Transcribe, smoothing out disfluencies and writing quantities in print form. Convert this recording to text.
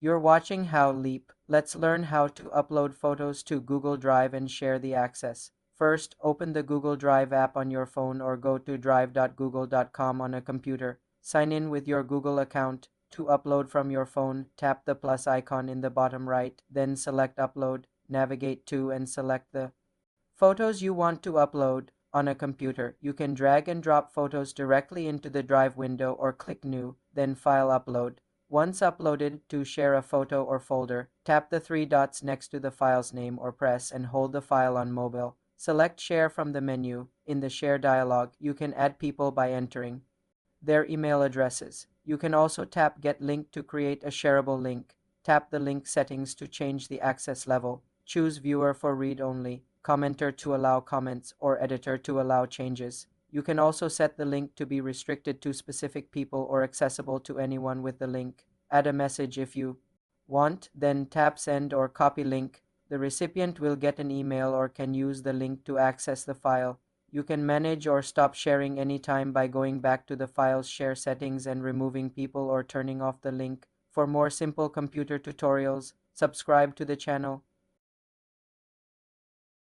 You're watching How Leap. Let's learn how to upload photos to Google Drive and share the access. First, open the Google Drive app on your phone or go to drive.google.com on a computer. Sign in with your Google account. To upload from your phone, tap the plus icon in the bottom right, then select Upload, navigate to and select the photos you want to upload. On a computer, you can drag and drop photos directly into the Drive window or click New, then File Upload. Once uploaded, to share a photo or folder, tap the three dots next to the file's name or press and hold the file on mobile. Select Share from the menu. In the Share dialog, you can add people by entering their email addresses. You can also tap Get Link to create a shareable link. Tap the link settings to change the access level. Choose Viewer for read only, Commenter to allow comments, or Editor to allow changes. You can also set the link to be restricted to specific people or accessible to anyone with the link. Add a message if you want, then tap Send or Copy Link. The recipient will get an email or can use the link to access the file. You can manage or stop sharing anytime by going back to the file's share settings and removing people or turning off the link. For more simple computer tutorials, subscribe to the channel.